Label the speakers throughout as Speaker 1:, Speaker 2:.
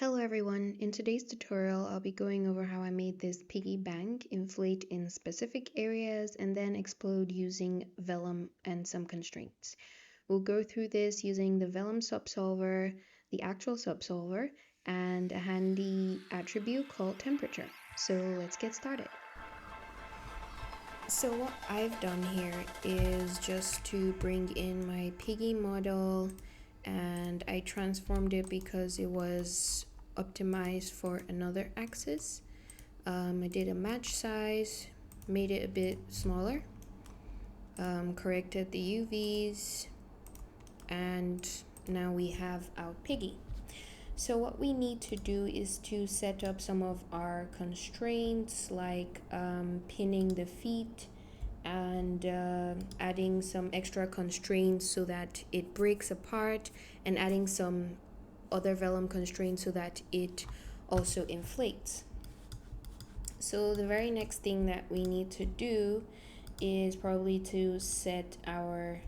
Speaker 1: Hello everyone, in today's tutorial I'll be going over how I made this piggy bank inflate in specific areas and then explode using Vellum and some constraints. We'll go through this using the Vellum subsolver, the actual subsolver, and a handy attribute called temperature. So let's get started. So what I've done here is just to bring in my piggy model, and I transformed it because it was optimized for another axis. I did a match size, made it a bit smaller, corrected the UVs, and now we have our piggy. So what we need to do is to set up some of our constraints, like pinning the feet and adding some extra constraints so that it breaks apart, and adding some other vellum constraints so that it also inflates. So the very next thing that we need to do is probably to set our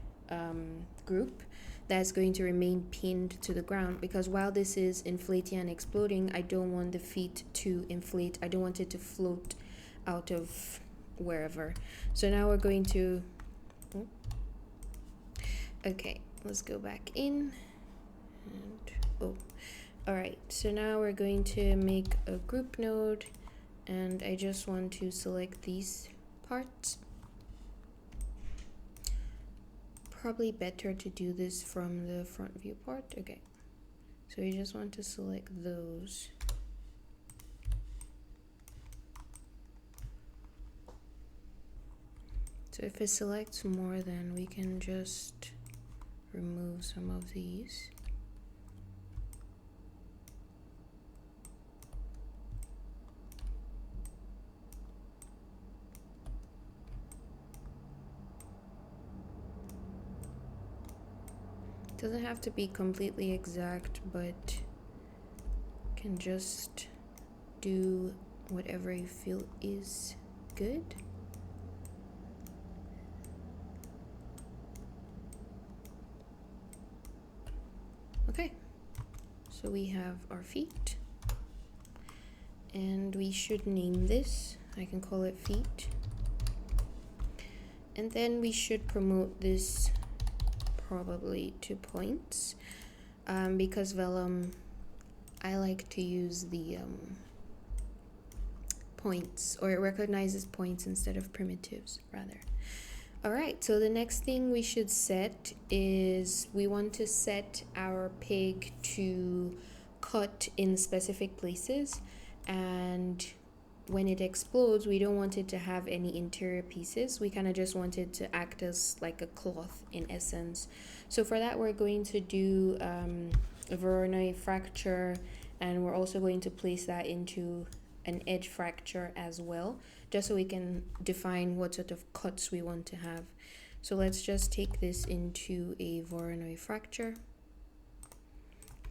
Speaker 1: group that's going to remain pinned to the ground, because while this is inflating and exploding, I don't want the feet to inflate. I don't want it to float out of wherever. So now we're going to let's go back in and all right, so now we're going to make a group node, and I just want to select these parts. Probably better to do this from the front view part. Okay, so you just want to select those. So if it selects more, then we can just remove some of these. Doesn't have to be completely exact, but can just do whatever you feel is good. Okay, so we have our feet, and we should name this. I can call it feet, and then we should promote this probably to points, because Vellum, I like to use the points, or it recognizes points instead of primitives rather. All right, so the next thing we should set is we want to set our pig to cut in specific places, and when it explodes, we don't want it to have any interior pieces. We kind of just want it to act as like a cloth in essence. So for that, we're going to do a Voronoi fracture, and we're also going to place that into an edge fracture as well, just so we can define what sort of cuts we want to have. So let's just take this into a Voronoi fracture,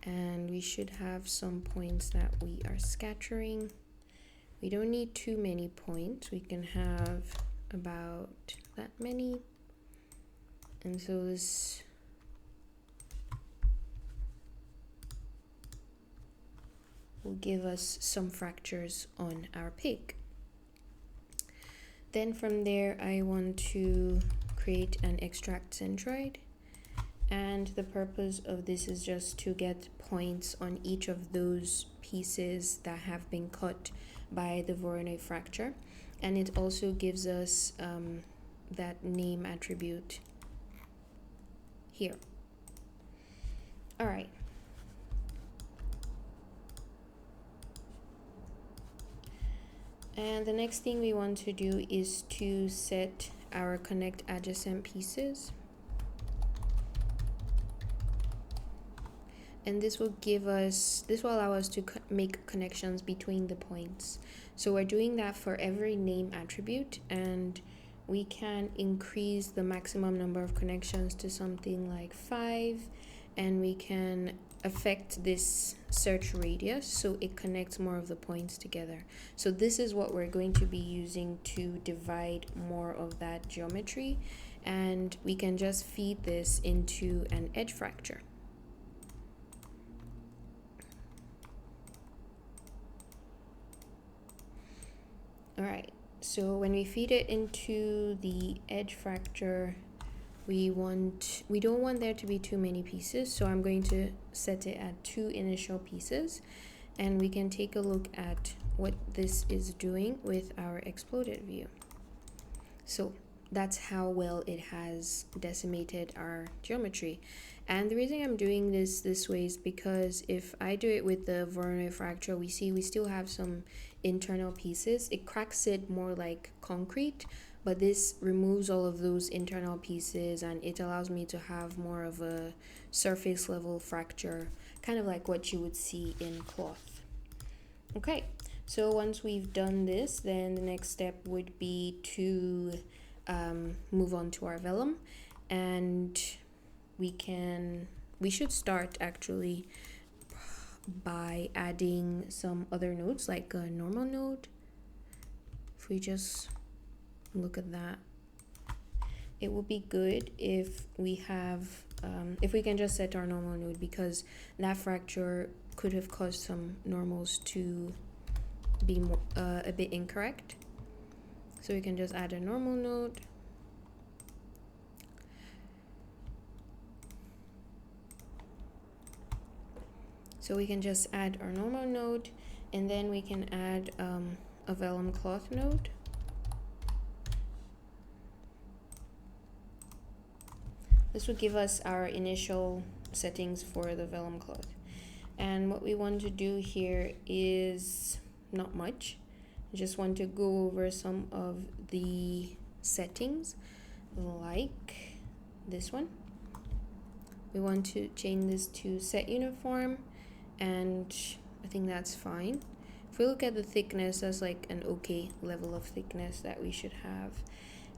Speaker 1: and we should have some points that we are scattering. We don't need too many points. We can have about that many. And so this will give us some fractures on our pig. Then from there, I want to create an extract centroid. And the purpose of this is just to get points on each of those pieces that have been cut by the Voronoi fracture, and it also gives us that name attribute here. All right. And the next thing we want to do is to set our connect adjacent pieces. And this will allow us to make connections between the points. So we're doing that for every name attribute, and we can increase the maximum number of connections to something like 5, and we can affect this search radius so it connects more of the points together. So this is what we're going to be using to divide more of that geometry, and we can just feed this into an edge fracture. All right, so when we feed it into the edge fracture, we don't want there to be too many pieces, so I'm going to set it at 2 initial pieces, and we can take a look at what this is doing with our exploded view. So that's how well it has decimated our geometry. And the reason I'm doing this way is because if I do it with the Voronoi fracture, we still have some internal pieces. It cracks it more like concrete, but this removes all of those internal pieces and it allows me to have more of a surface level fracture, kind of like what you would see in cloth. Okay, so once we've done this, then the next step would be to move on to our vellum, and we should start actually by adding some other nodes like a normal node. If we just look at that, it would be good if we have if we can just set our normal node, because that fracture could have caused some normals to be more, a bit incorrect. So we can just add a normal node. So we can just add our normal node, and then we can add a vellum cloth node. This will give us our initial settings for the vellum cloth. And what we want to do here is not much. I just want to go over some of the settings, like this one. We want to change this to set uniform, and I think that's fine. If we look at the thickness, that's like an okay level of thickness that we should have.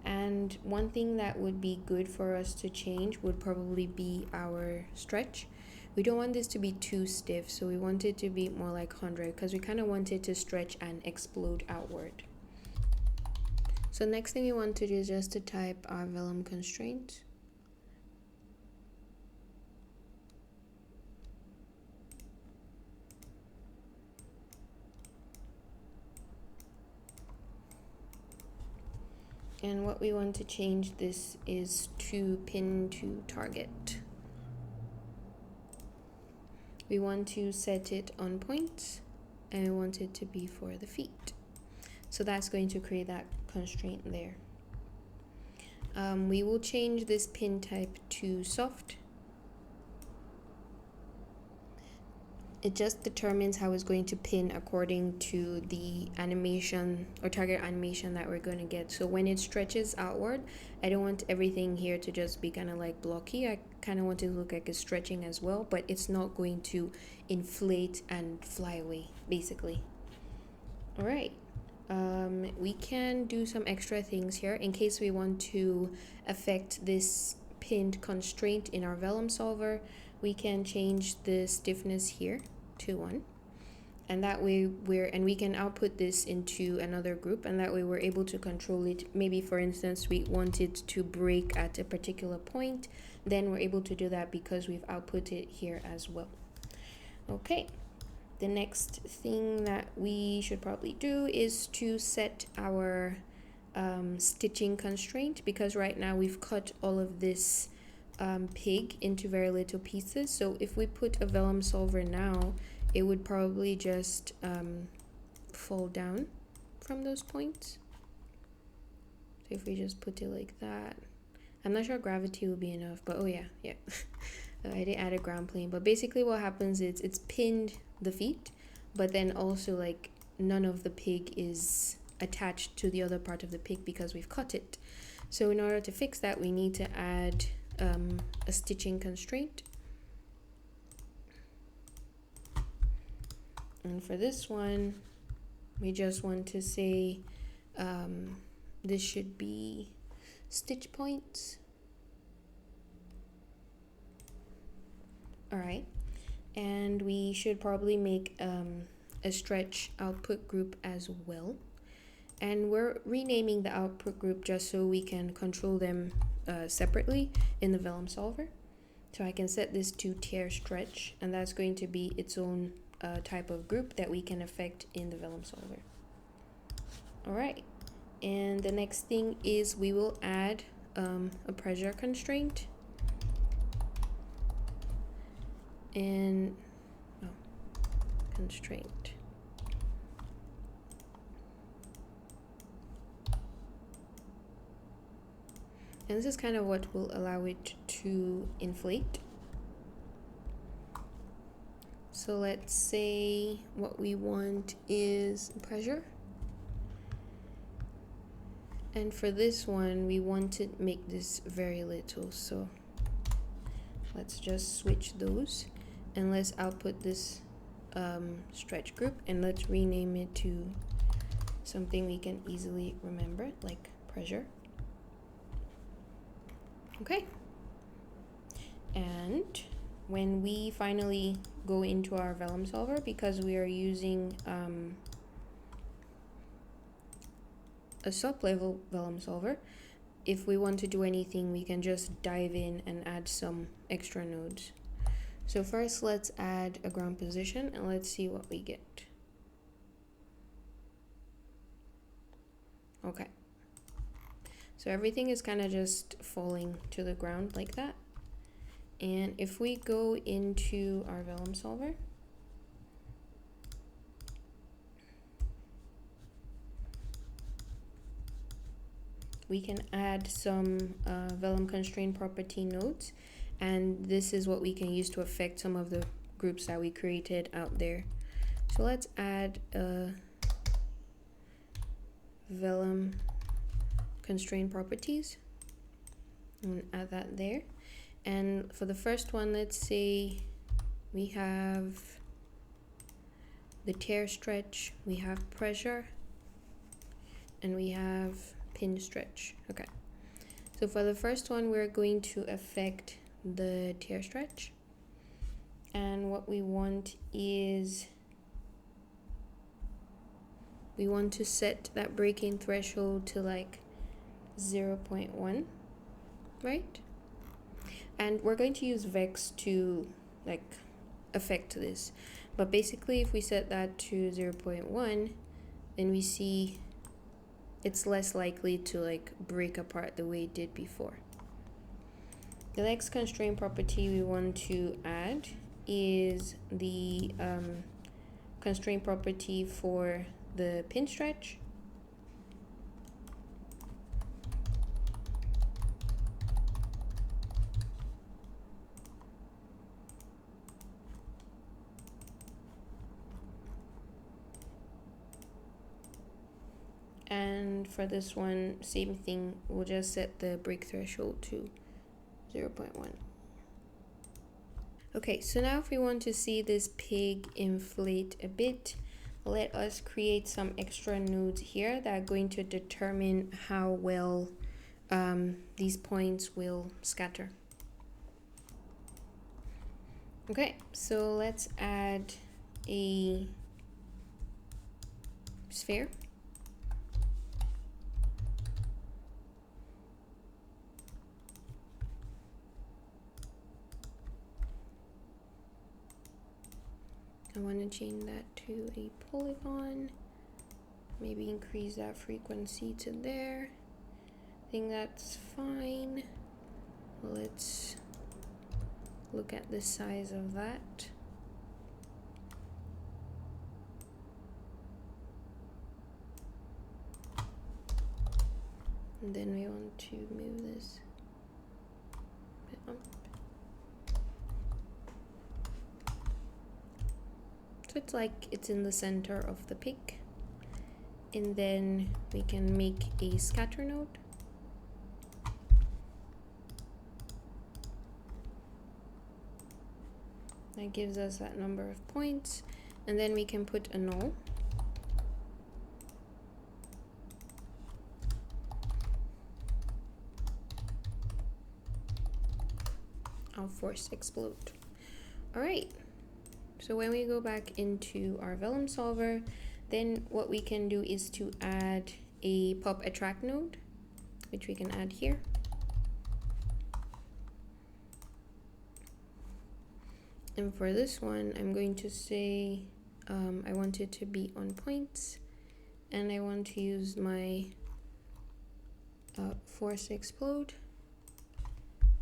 Speaker 1: And one thing that would be good for us to change would probably be our stretch. We don't want this to be too stiff, so we want it to be more like 100, because we kind of want it to stretch and explode outward. So next thing we want to do is just to type our vellum constraint. And what we want to change this is to pin to target. We want to set it on point, and we want it to be for the feet. So that's going to create that constraint there. We will change this pin type to soft. It just determines how it's going to pin according to the animation or target animation that we're going to get. So when it stretches outward, I don't want everything here to just be kind of like blocky. I kind of want it to look like it's stretching as well, but it's not going to inflate and fly away, basically. All right. We can do some extra things here in case we want to affect this pinned constraint in our vellum solver. We can change the stiffness here to 1, and that way we can output this into another group, and that way we're able to control it. Maybe for instance we want it to break at a particular point, then we're able to do that because we've output it here as well. Okay, the next thing that we should probably do is to set our stitching constraint, because right now we've cut all of this pig into very little pieces. So if we put a vellum solver now, it would probably just fall down from those points. So if we just put it like that, I'm not sure gravity will be enough, but oh yeah I did add a ground plane. But basically what happens is it's pinned the feet, but then also like none of the pig is attached to the other part of the pig because we've cut it. So in order to fix that, we need to add a stitching constraint. And for this one, we just want to say this should be stitch points. All right, and we should probably make a stretch output group as well. And we're renaming the output group just so we can control them separately in the vellum solver. So I can set this to tear stretch, and that's going to be its own type of group that we can affect in the vellum solver. All right, and the next thing is we will add a pressure constraint, and constraint. And this is kind of what will allow it to inflate. So let's say what we want is pressure. And for this one, we want to make this very little. So let's just switch those and let's output this stretch group, and let's rename it to something we can easily remember, like pressure. Okay. And when we finally go into our Vellum solver, because we are using a sub-level Vellum solver, if we want to do anything, we can just dive in and add some extra nodes. So first, let's add a ground position and let's see what we get. Okay. So everything is kind of just falling to the ground like that. And if we go into our Vellum solver, we can add some Vellum constraint property nodes, and this is what we can use to affect some of the groups that we created out there. So let's add a Vellum constraint properties and add that there. And for the first one, let's say we have the tear stretch, we have pressure, and we have pin stretch. Okay, so for the first one, we're going to affect the tear stretch, and what we want is we want to set that breaking threshold to like 0.1, right? And we're going to use Vex to like affect this, but basically if we set that to 0.1, then we see it's less likely to like break apart the way it did before. The next constraint property we want to add is the constraint property for the pin stretch. And for this one, same thing, we'll just set the break threshold to 0.1. Okay, so now if we want to see this pig inflate a bit, let us create some extra nodes here that are going to determine how well these points will scatter. Okay, so let's add a sphere. I want to change that to a polygon, maybe increase that frequency to there. I think that's fine. Let's look at the size of that. And then we want to move this a bit up. So it's like it's in the center of the pig. And then we can make a scatter node. That gives us that number of points. And then we can put a null. I'll force explode. All right. So when we go back into our Vellum solver, then what we can do is to add a pop attract node, which we can add here. And for this one, I'm going to say I want it to be on points, and I want to use my force explode,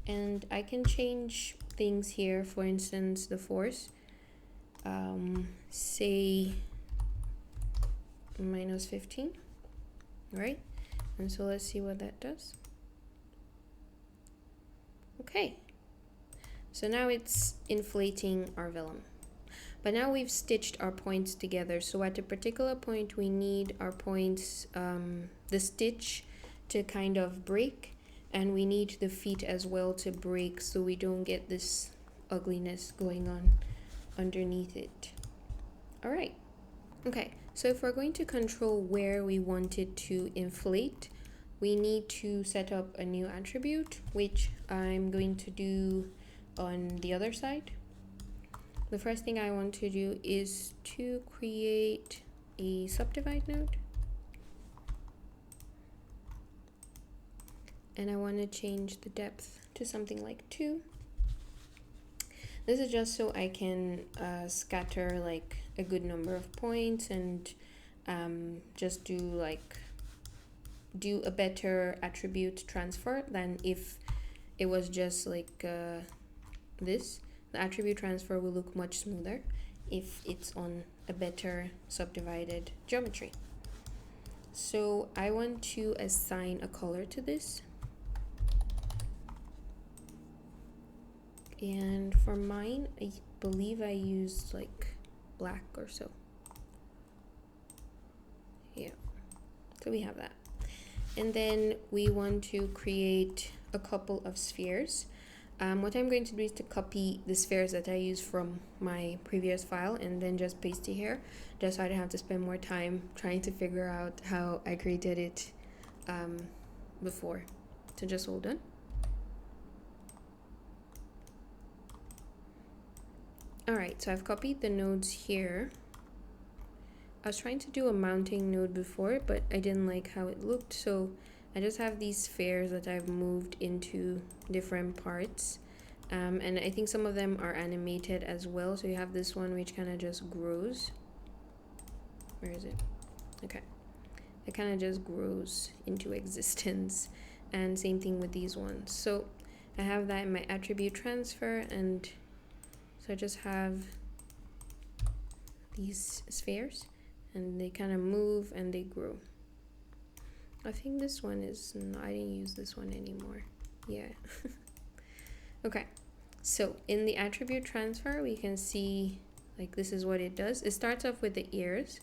Speaker 1: and I can change things here. For instance, the force, say -15, right? And so let's see what that does. Okay, so now it's inflating our vellum. But now we've stitched our points together. So at a particular point, we need our points, the stitch to kind of break, and we need the feet as well to break so we don't get this ugliness going on underneath it. All right. Okay, so if we're going to control where we want it to inflate, we need to set up a new attribute, which I'm going to do on the other side. The first thing I want to do is to create a subdivide node. And I want to change the depth to something like 2. This is just so I can scatter like a good number of points and just do a better attribute transfer than if it was just like this. The attribute transfer will look much smoother if it's on a better subdivided geometry. So I want to assign a color to this. And for mine, I believe I used like black or so. Yeah, so we have that. And then we want to create a couple of spheres. What I'm going to do is to copy the spheres that I used from my previous file and then just paste it here, just so I don't have to spend more time trying to figure out how I created it before. So just hold on. All right, so I've copied the nodes here. I was trying to do a mounting node before, but I didn't like how it looked, so I just have these spheres that I've moved into different parts, and I think some of them are animated as well. So you have this one which kind of just grows. Where is it? Okay, it kind of just grows into existence, and same thing with these ones. So I have that in my attribute transfer, and so I just have these spheres, and they kind of move and they grow. I think this one is, no, I didn't use this one anymore. Yeah. Okay, so in the attribute transfer, we can see like this is what it does. It starts off with the ears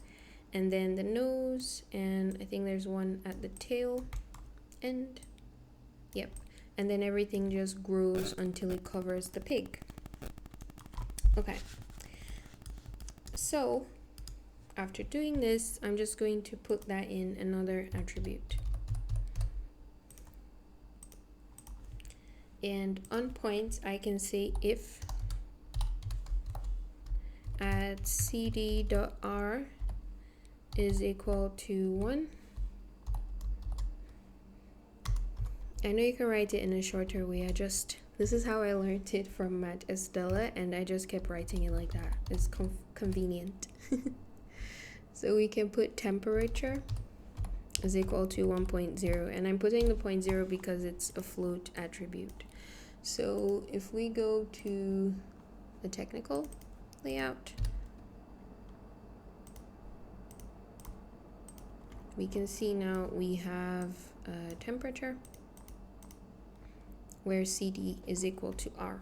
Speaker 1: and then the nose, and I think there's one at the tail end. Yep. And then everything just grows until it covers the pig. Okay. So after doing this, I'm just going to put that in another attribute. And on points, I can say if at cd.r is equal to 1. I know you can write it in a shorter way. This is how I learned it from Matt Estella, and I just kept writing it like that. It's convenient. So we can put temperature is equal to 1.0, and I'm putting the 0.0 because it's a float attribute. So if we go to the technical layout, we can see now we have temperature where CD is equal to R.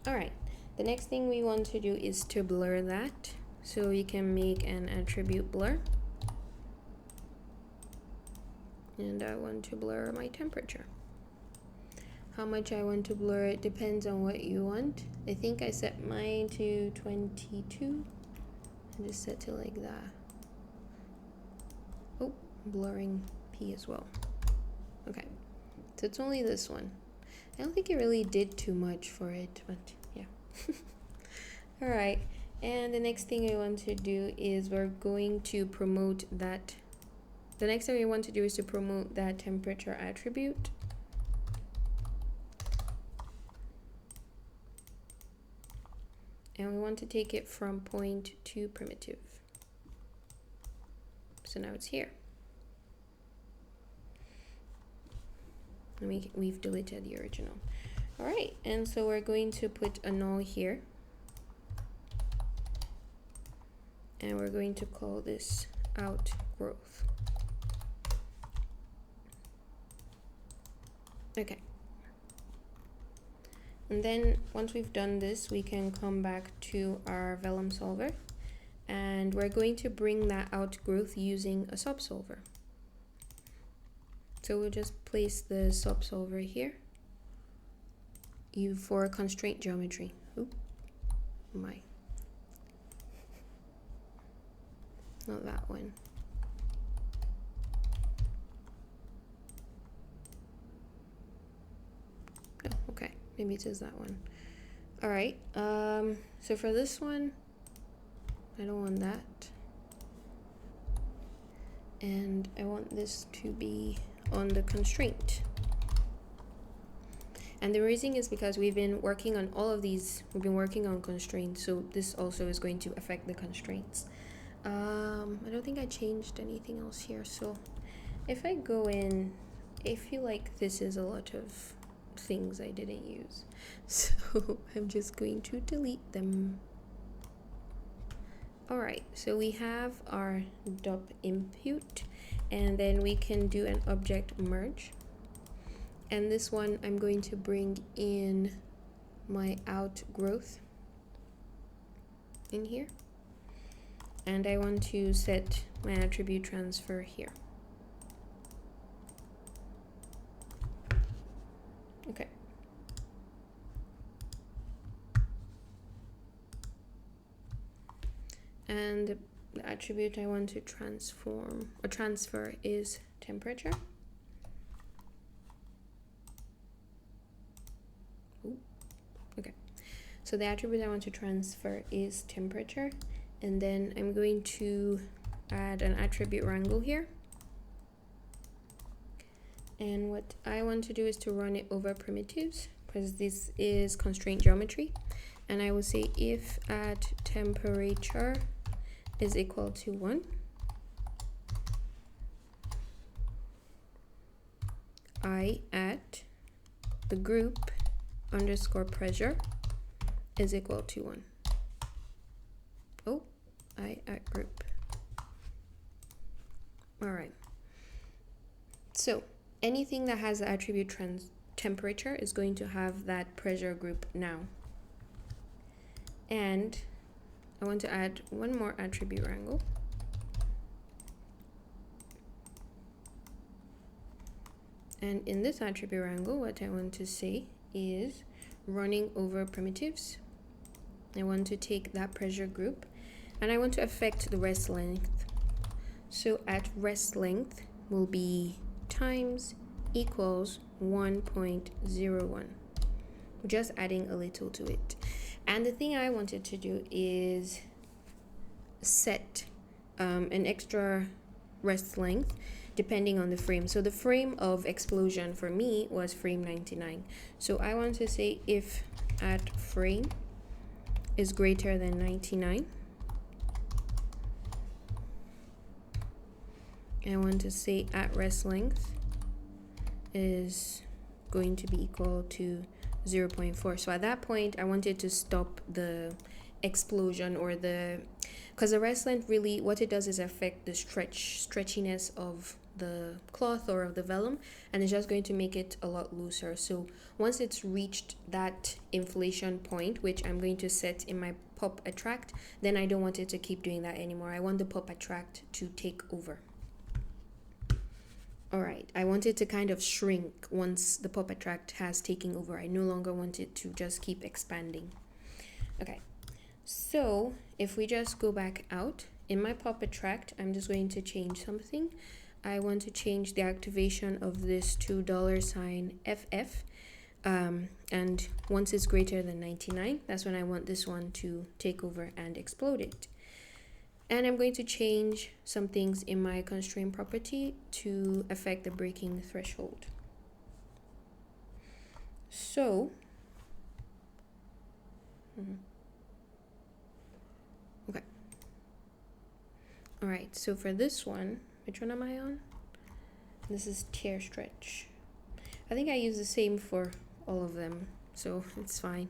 Speaker 1: All right, the next thing we want to do is to blur that. So we can make an attribute blur. And I want to blur my temperature. How much I want to blur it depends on what you want. I think I set mine to 22 and just set it like that. Oh, blurring P as well. Okay, so it's only this one. I don't think it really did too much for it, but yeah. All right, and the next thing we want to do is we're going to promote that. The next thing we want to do is to promote that temperature attribute. And we want to take it from point to primitive. So now it's here. And we've deleted the original. All right, and so we're going to put a null here. And we're going to call this outgrowth. Okay. And then once we've done this, we can come back to our Vellum solver, and we're going to bring that outgrowth using a subsolver. So we'll just place the subsolver here. For constraint geometry. Oop, my. Not that one. Oh, okay. Maybe it is that one. All right. So for this one, I don't want that. And I want this to be on the constraint. And the reason is because we've been working on all of these. We've been working on constraints. So this also is going to affect the constraints. I don't think I changed anything else here. So if I go in, I feel like this is a lot of things I didn't use. So I'm just going to delete them. All right, so we have our dop input, and then we can do an object merge. And this one, I'm going to bring in my outgrowth in here. And I want to set my attribute transfer here. Okay. And the attribute I want to transform or transfer is temperature. Ooh. Okay. So the attribute I want to transfer is temperature. And then I'm going to add an attribute wrangle here. And what I want to do is to run it over primitives, because this is constraint geometry. And I will say if at temperature is equal to 1, I at the group underscore pressure is equal to 1. Oh, I at group. All right. So anything that has the attribute temperature is going to have that pressure group now. And I want to add one more attribute wrangle. And in this attribute wrangle, what I want to say is running over primitives. I want to take that pressure group and I want to affect the rest length. So at rest length will be times equals 1.01. Just adding a little to it. And the thing I wanted to do is set an extra rest length depending on the frame. So the frame of explosion for me was frame 99. So I want to say if at frame is greater than 99, I want to say at rest length is going to be equal to 0.4. So at that point I wanted to stop the explosion, or because the rest length really what it does is affect the stretchiness of the cloth or of the vellum, and it's just going to make it a lot looser. So once it's reached that inflation point, which I'm going to set in my pop attract, then I don't want it to keep doing that anymore. I want the pop attract to take over. All right, I want it to kind of shrink once the pop attract has taken over. I no longer want it to just keep expanding. Okay, so if we just go back out, in my pop attract, I'm just going to change something. I want to change the activation of this to $FF. And once it's greater than 99, that's when I want this one to take over and explode it. And I'm going to change some things in my constraint property to affect the breaking threshold. So, okay. All right, so for this one, which one am I on? This is tear stretch. I think I use the same for all of them, so it's fine.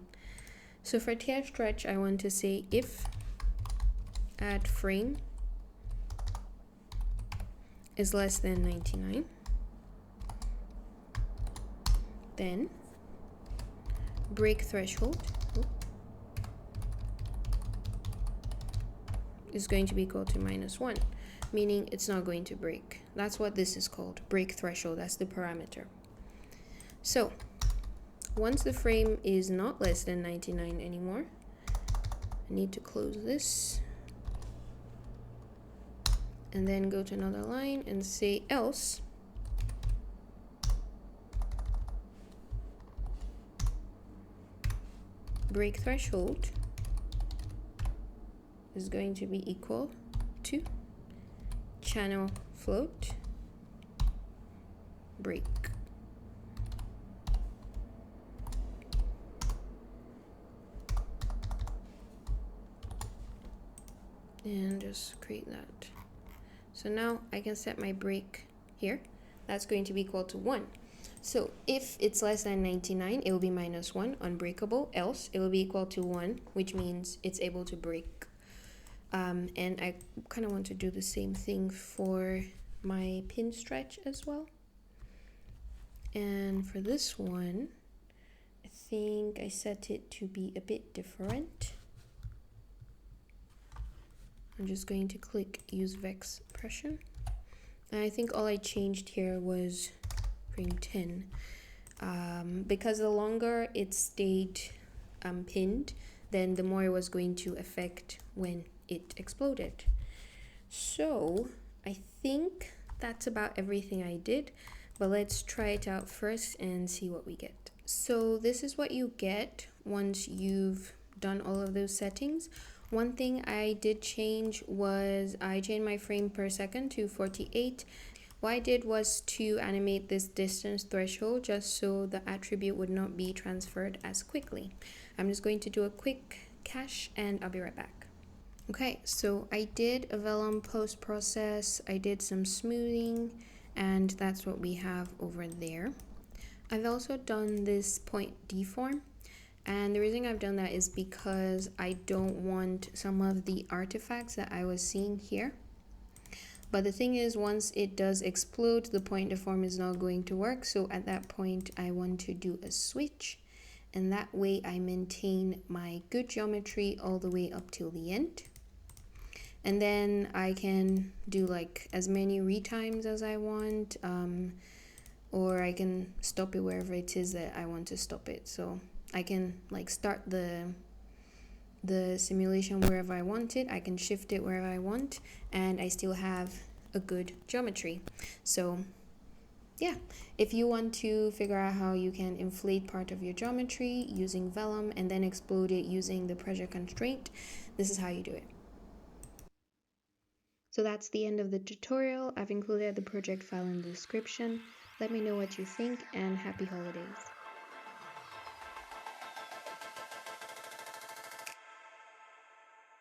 Speaker 1: So for tear stretch, I want to say if add frame is less than 99, then break threshold is going to be equal to -1, meaning it's not going to break. That's what this is called, break threshold. That's the parameter. So once the frame is not less than 99 anymore, I need to close this and then go to another line and say else break threshold is going to be equal to channel float break. And just create that. So now I can set my break here. That's going to be equal to 1. So if it's less than 99, it will be -1, unbreakable. Else it will be equal to 1, which means it's able to break. And I kind of want to do the same thing for my pin stretch as well. And for this one, I think I set it to be a bit different. I'm just going to click use vex pressure. And I think all I changed here was frame 10. Because the longer it stayed pinned, then the more it was going to affect when it exploded. So I think that's about everything I did, but let's try it out first and see what we get. So this is what you get once you've done all of those settings. One thing I did change was I changed my frame per second to 48. What I did was to animate this distance threshold just so the attribute would not be transferred as quickly. I'm just going to do a quick cache and I'll be right back. Okay, so I did a Vellum post process, I did some smoothing, and that's what we have over there. I've also done this point deform, and the reason I've done that is because I don't want some of the artifacts that I was seeing here. But the thing is, once it does explode, the point deform is not going to work. So at that point, I want to do a switch. And that way I maintain my good geometry all the way up till the end. And then I can do like as many retimes as I want. Or I can stop it wherever it is that I want to stop it. So I can like start the simulation wherever I want it. I can shift it wherever I want, and I still have a good geometry. So yeah, if you want to figure out how you can inflate part of your geometry using Vellum and then explode it using the pressure constraint, this is how you do it. So that's the end of the tutorial. I've included the project file in the description. Let me know what you think, and happy holidays.